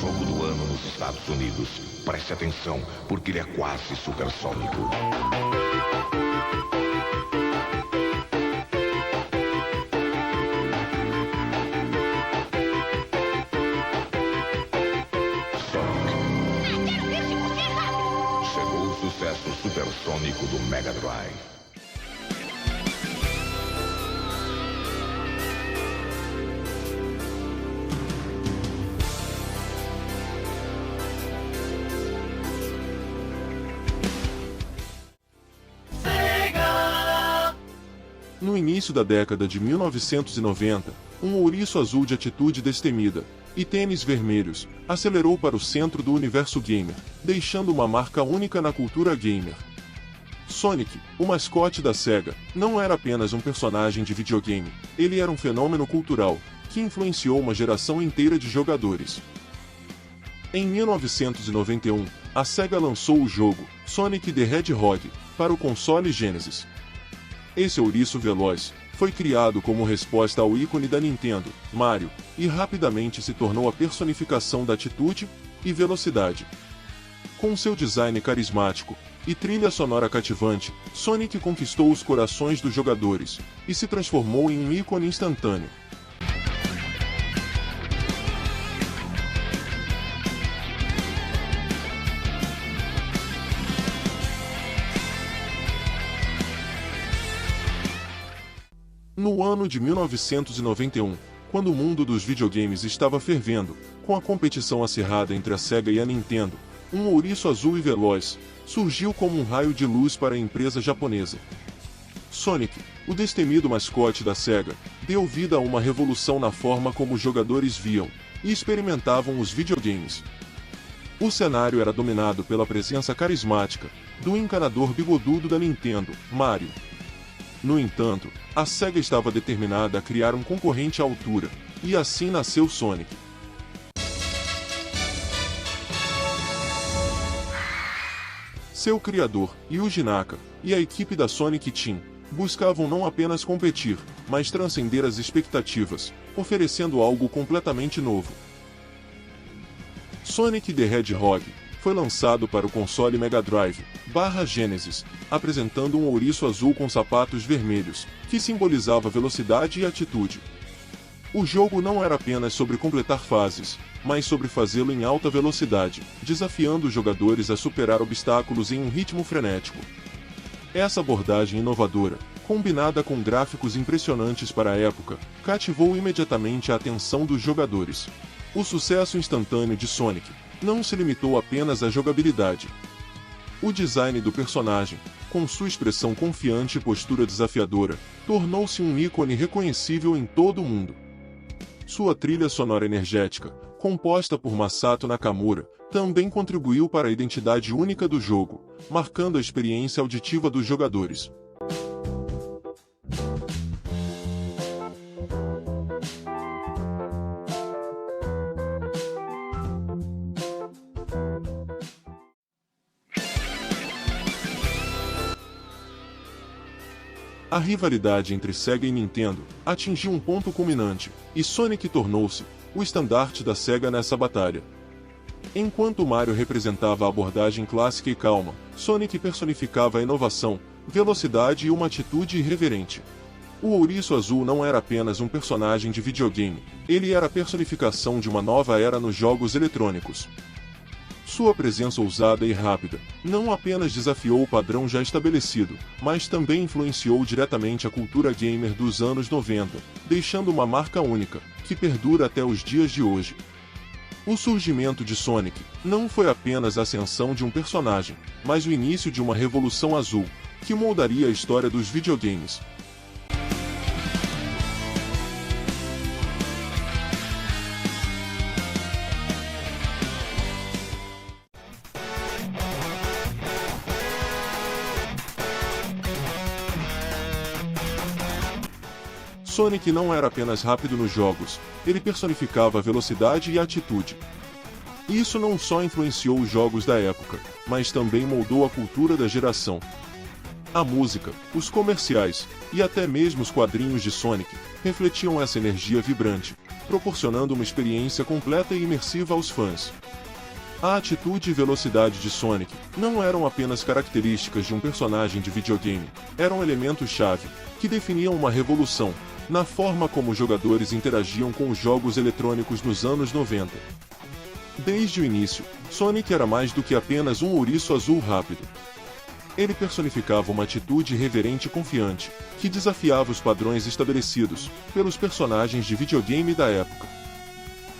jogo do ano nos Estados Unidos. Preste atenção, porque ele é quase supersônico. Chegou o sucesso supersônico do Mega Drive. No início da década de 1990, um ouriço azul de atitude destemida e tênis vermelhos acelerou para o centro do universo gamer, deixando uma marca única na cultura gamer. Sonic, o mascote da Sega, não era apenas um personagem de videogame, ele era um fenômeno cultural que influenciou uma geração inteira de jogadores. Em 1991, a Sega lançou o jogo Sonic the Hedgehog para o console Genesis. Esse ouriço veloz foi criado como resposta ao ícone da Nintendo, Mario, e rapidamente se tornou a personificação da atitude e velocidade. Com seu design carismático e trilha sonora cativante, Sonic conquistou os corações dos jogadores e se transformou em um ícone instantâneo. No ano de 1991, quando o mundo dos videogames estava fervendo, com a competição acirrada entre a Sega e a Nintendo, um ouriço azul e veloz surgiu como um raio de luz para a empresa japonesa. Sonic, o destemido mascote da Sega, deu vida a uma revolução na forma como os jogadores viam e experimentavam os videogames. O cenário era dominado pela presença carismática do encanador bigodudo da Nintendo, Mario. No entanto, a Sega estava determinada a criar um concorrente à altura, e assim nasceu Sonic. Seu criador, Yuji Naka, e a equipe da Sonic Team, buscavam não apenas competir, mas transcender as expectativas, oferecendo algo completamente novo. Sonic the Hedgehog foi lançado para o console Mega Drive/Genesis, apresentando um ouriço azul com sapatos vermelhos, que simbolizava velocidade e atitude. O jogo não era apenas sobre completar fases, mas sobre fazê-lo em alta velocidade, desafiando os jogadores a superar obstáculos em um ritmo frenético. Essa abordagem inovadora, combinada com gráficos impressionantes para a época, cativou imediatamente a atenção dos jogadores. O sucesso instantâneo de Sonic não se limitou apenas à jogabilidade. O design do personagem, com sua expressão confiante e postura desafiadora, tornou-se um ícone reconhecível em todo o mundo. Sua trilha sonora energética, composta por Masato Nakamura, também contribuiu para a identidade única do jogo, marcando a experiência auditiva dos jogadores. A rivalidade entre Sega e Nintendo atingiu um ponto culminante, e Sonic tornou-se o estandarte da Sega nessa batalha. Enquanto Mario representava a abordagem clássica e calma, Sonic personificava a inovação, velocidade e uma atitude irreverente. O ouriço azul não era apenas um personagem de videogame, ele era a personificação de uma nova era nos jogos eletrônicos. Sua presença ousada e rápida não apenas desafiou o padrão já estabelecido, mas também influenciou diretamente a cultura gamer dos anos 90, deixando uma marca única, que perdura até os dias de hoje. O surgimento de Sonic não foi apenas a ascensão de um personagem, mas o início de uma revolução azul, que moldaria a história dos videogames. Sonic não era apenas rápido nos jogos, ele personificava a velocidade e a atitude. Isso não só influenciou os jogos da época, mas também moldou a cultura da geração. A música, os comerciais, e até mesmo os quadrinhos de Sonic, refletiam essa energia vibrante, proporcionando uma experiência completa e imersiva aos fãs. A atitude e velocidade de Sonic não eram apenas características de um personagem de videogame, eram elementos-chave que definiam uma revolução na forma como os jogadores interagiam com os jogos eletrônicos nos anos 90. Desde o início, Sonic era mais do que apenas um ouriço azul rápido. Ele personificava uma atitude irreverente e confiante, que desafiava os padrões estabelecidos pelos personagens de videogame da época.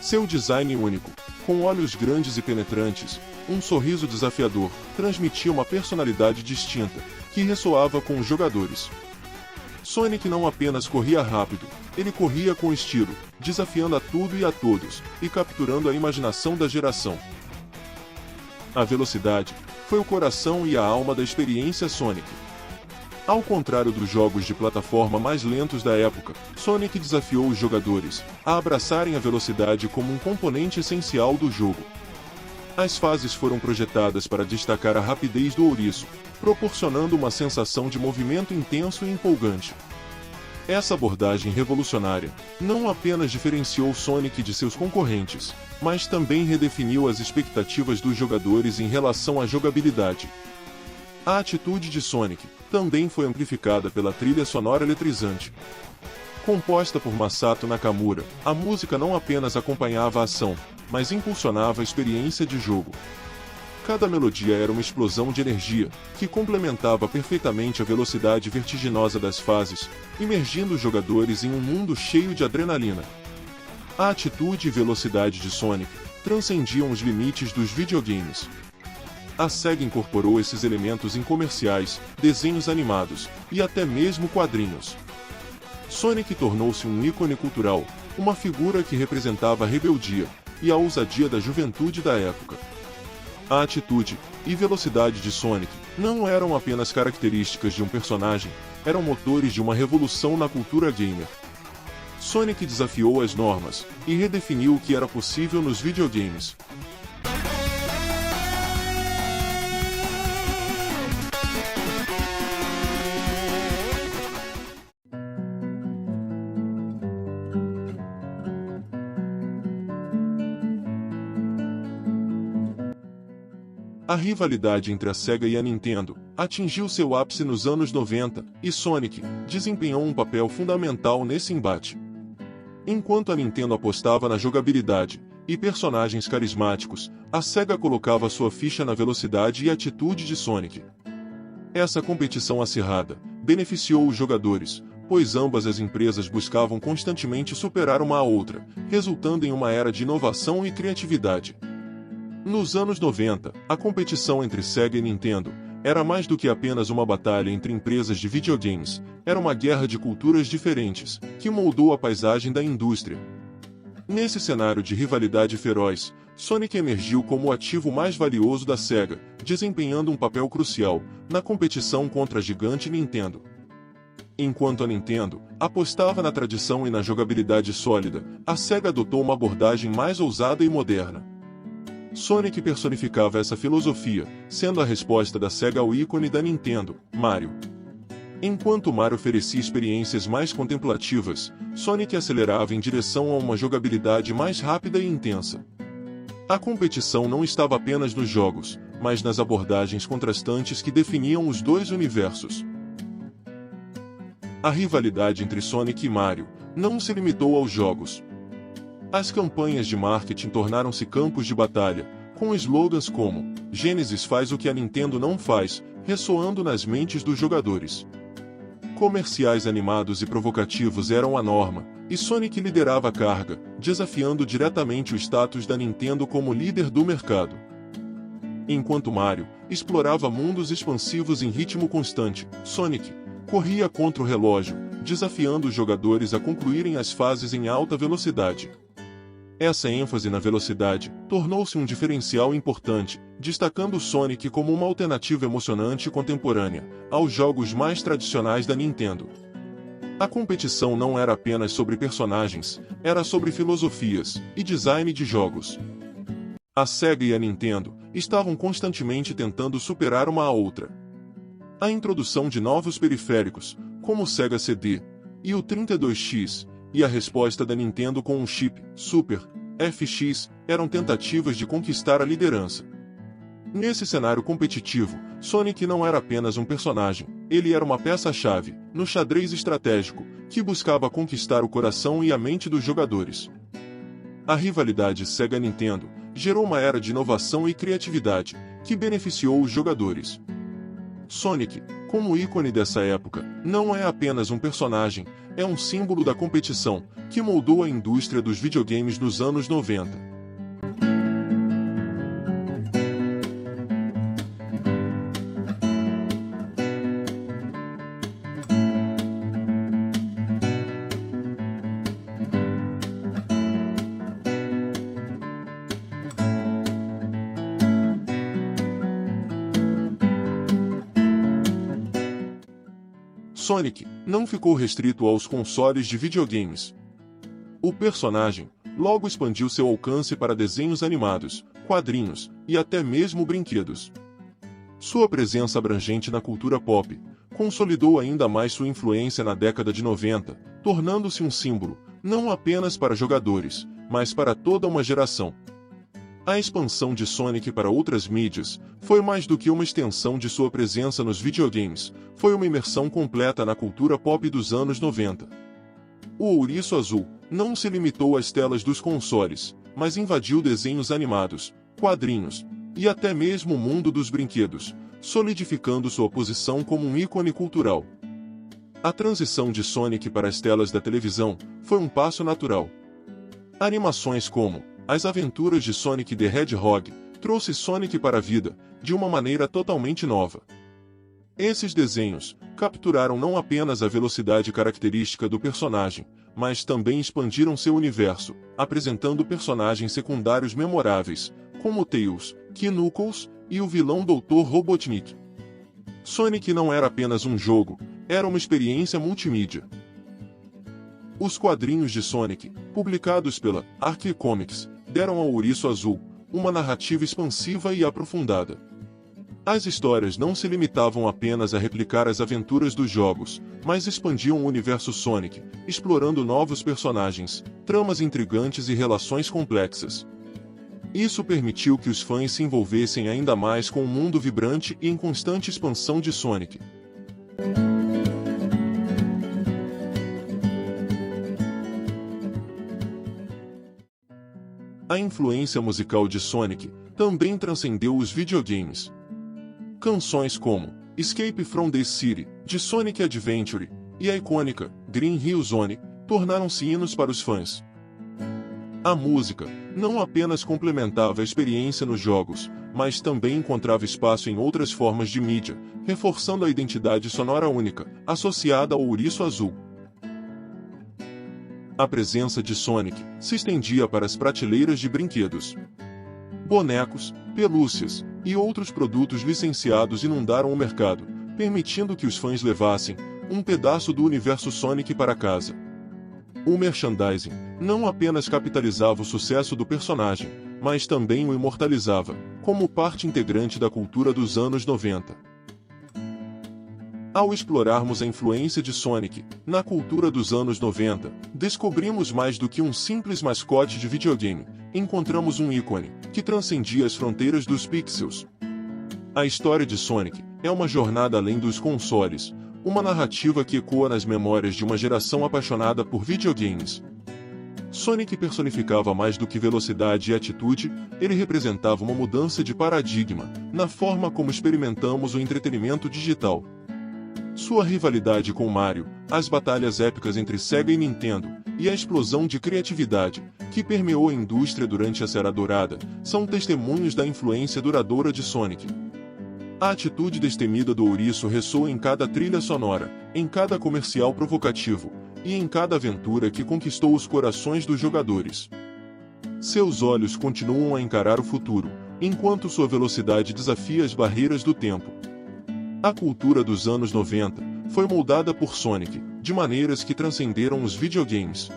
Seu design único, com olhos grandes e penetrantes, um sorriso desafiador, transmitia uma personalidade distinta, que ressoava com os jogadores. Sonic não apenas corria rápido, ele corria com estilo, desafiando a tudo e a todos, e capturando a imaginação da geração. A velocidade foi o coração e a alma da experiência Sonic. Ao contrário dos jogos de plataforma mais lentos da época, Sonic desafiou os jogadores a abraçarem a velocidade como um componente essencial do jogo. As fases foram projetadas para destacar a rapidez do ouriço, proporcionando uma sensação de movimento intenso e empolgante. Essa abordagem revolucionária não apenas diferenciou Sonic de seus concorrentes, mas também redefiniu as expectativas dos jogadores em relação à jogabilidade. A atitude de Sonic também foi amplificada pela trilha sonora eletrizante. Composta por Masato Nakamura, a música não apenas acompanhava a ação, mas impulsionava a experiência de jogo. Cada melodia era uma explosão de energia, que complementava perfeitamente a velocidade vertiginosa das fases, imergindo os jogadores em um mundo cheio de adrenalina. A atitude e velocidade de Sonic transcendiam os limites dos videogames. A SEGA incorporou esses elementos em comerciais, desenhos animados e até mesmo quadrinhos. Sonic tornou-se um ícone cultural, uma figura que representava a rebeldia e a ousadia da juventude da época. A atitude e velocidade de Sonic não eram apenas características de um personagem, eram motores de uma revolução na cultura gamer. Sonic desafiou as normas e redefiniu o que era possível nos videogames. A rivalidade entre a SEGA e a Nintendo atingiu seu ápice nos anos 90, e Sonic desempenhou um papel fundamental nesse embate. Enquanto a Nintendo apostava na jogabilidade e personagens carismáticos, a SEGA colocava sua ficha na velocidade e atitude de Sonic. Essa competição acirrada beneficiou os jogadores, pois ambas as empresas buscavam constantemente superar uma a outra, resultando em uma era de inovação e criatividade. Nos anos 90, a competição entre SEGA e Nintendo era mais do que apenas uma batalha entre empresas de videogames, era uma guerra de culturas diferentes, que moldou a paisagem da indústria. Nesse cenário de rivalidade feroz, Sonic emergiu como o ativo mais valioso da SEGA, desempenhando um papel crucial na competição contra a gigante Nintendo. Enquanto a Nintendo apostava na tradição e na jogabilidade sólida, a SEGA adotou uma abordagem mais ousada e moderna. Sonic personificava essa filosofia, sendo a resposta da SEGA ao ícone da Nintendo, Mario. Enquanto Mario oferecia experiências mais contemplativas, Sonic acelerava em direção a uma jogabilidade mais rápida e intensa. A competição não estava apenas nos jogos, mas nas abordagens contrastantes que definiam os dois universos. A rivalidade entre Sonic e Mario não se limitou aos jogos. As campanhas de marketing tornaram-se campos de batalha, com slogans como "Genesis faz o que a Nintendo não faz", ressoando nas mentes dos jogadores. Comerciais animados e provocativos eram a norma, e Sonic liderava a carga, desafiando diretamente o status da Nintendo como líder do mercado. Enquanto Mario explorava mundos expansivos em ritmo constante, Sonic corria contra o relógio, desafiando os jogadores a concluírem as fases em alta velocidade. Essa ênfase na velocidade tornou-se um diferencial importante, destacando Sonic como uma alternativa emocionante e contemporânea aos jogos mais tradicionais da Nintendo. A competição não era apenas sobre personagens, era sobre filosofias e design de jogos. A SEGA e a Nintendo estavam constantemente tentando superar uma a outra. A introdução de novos periféricos, como o Sega CD e o 32X, e a resposta da Nintendo com um chip, Super FX, eram tentativas de conquistar a liderança. Nesse cenário competitivo, Sonic não era apenas um personagem, ele era uma peça-chave, no xadrez estratégico, que buscava conquistar o coração e a mente dos jogadores. A rivalidade Sega-Nintendo gerou uma era de inovação e criatividade, que beneficiou os jogadores. Sonic, como ícone dessa época, não é apenas um personagem, é um símbolo da competição, que moldou a indústria dos videogames nos anos 90. Sonic não ficou restrito aos consoles de videogames. O personagem logo expandiu seu alcance para desenhos animados, quadrinhos e até mesmo brinquedos. Sua presença abrangente na cultura pop consolidou ainda mais sua influência na década de 90, tornando-se um símbolo, não apenas para jogadores, mas para toda uma geração. A expansão de Sonic para outras mídias foi mais do que uma extensão de sua presença nos videogames, foi uma imersão completa na cultura pop dos anos 90. O Ouriço Azul não se limitou às telas dos consoles, mas invadiu desenhos animados, quadrinhos e até mesmo o mundo dos brinquedos, solidificando sua posição como um ícone cultural. A transição de Sonic para as telas da televisão foi um passo natural. Animações como As Aventuras de Sonic the Hedgehog trouxe Sonic para a vida, de uma maneira totalmente nova. Esses desenhos capturaram não apenas a velocidade característica do personagem, mas também expandiram seu universo, apresentando personagens secundários memoráveis, como Tails, Knuckles e o vilão Dr. Robotnik. Sonic não era apenas um jogo, era uma experiência multimídia. Os quadrinhos de Sonic, publicados pela Archie Comics, deram ao Ouriço Azul uma narrativa expansiva e aprofundada. As histórias não se limitavam apenas a replicar as aventuras dos jogos, mas expandiam o universo Sonic, explorando novos personagens, tramas intrigantes e relações complexas. Isso permitiu que os fãs se envolvessem ainda mais com o mundo vibrante e em constante expansão de Sonic. A influência musical de Sonic também transcendeu os videogames. Canções como Escape from the City, de Sonic Adventure, e a icônica Green Hill Zone tornaram-se hinos para os fãs. A música não apenas complementava a experiência nos jogos, mas também encontrava espaço em outras formas de mídia, reforçando a identidade sonora única, associada ao Ouriço Azul. A presença de Sonic se estendia para as prateleiras de brinquedos. Bonecos, pelúcias e outros produtos licenciados inundaram o mercado, permitindo que os fãs levassem um pedaço do universo Sonic para casa. O merchandising não apenas capitalizava o sucesso do personagem, mas também o imortalizava, como parte integrante da cultura dos anos 90. Ao explorarmos a influência de Sonic na cultura dos anos 90, descobrimos mais do que um simples mascote de videogame, encontramos um ícone que transcendia as fronteiras dos pixels. A história de Sonic é uma jornada além dos consoles, uma narrativa que ecoa nas memórias de uma geração apaixonada por videogames. Sonic personificava mais do que velocidade e atitude, ele representava uma mudança de paradigma na forma como experimentamos o entretenimento digital. Sua rivalidade com Mario, as batalhas épicas entre Sega e Nintendo, e a explosão de criatividade que permeou a indústria durante a Era Dourada, são testemunhos da influência duradoura de Sonic. A atitude destemida do ouriço ressoa em cada trilha sonora, em cada comercial provocativo, e em cada aventura que conquistou os corações dos jogadores. Seus olhos continuam a encarar o futuro, enquanto sua velocidade desafia as barreiras do tempo. A cultura dos anos 90 foi moldada por Sonic, de maneiras que transcenderam os videogames.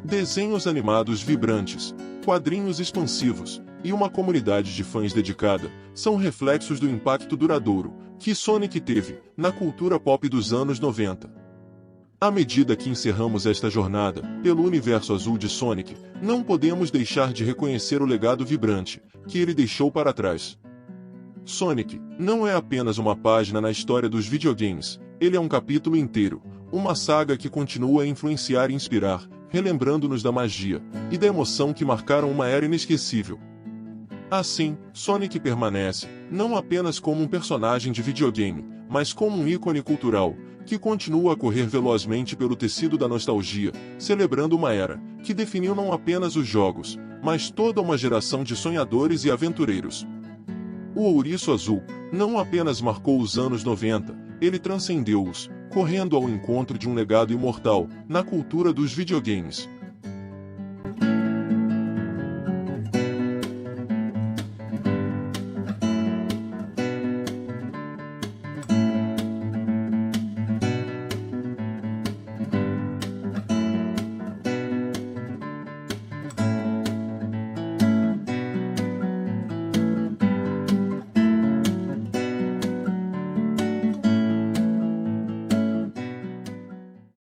Desenhos animados vibrantes, quadrinhos expansivos e uma comunidade de fãs dedicada são reflexos do impacto duradouro que Sonic teve na cultura pop dos anos 90. À medida que encerramos esta jornada pelo universo azul de Sonic, não podemos deixar de reconhecer o legado vibrante que ele deixou para trás. Sonic não é apenas uma página na história dos videogames, ele é um capítulo inteiro, uma saga que continua a influenciar e inspirar, relembrando-nos da magia e da emoção que marcaram uma era inesquecível. Assim, Sonic permanece, não apenas como um personagem de videogame, mas como um ícone cultural, que continua a correr velozmente pelo tecido da nostalgia, celebrando uma era que definiu não apenas os jogos, mas toda uma geração de sonhadores e aventureiros. O Ouriço Azul não apenas marcou os anos 90, ele transcendeu-os, correndo ao encontro de um legado imortal na cultura dos videogames.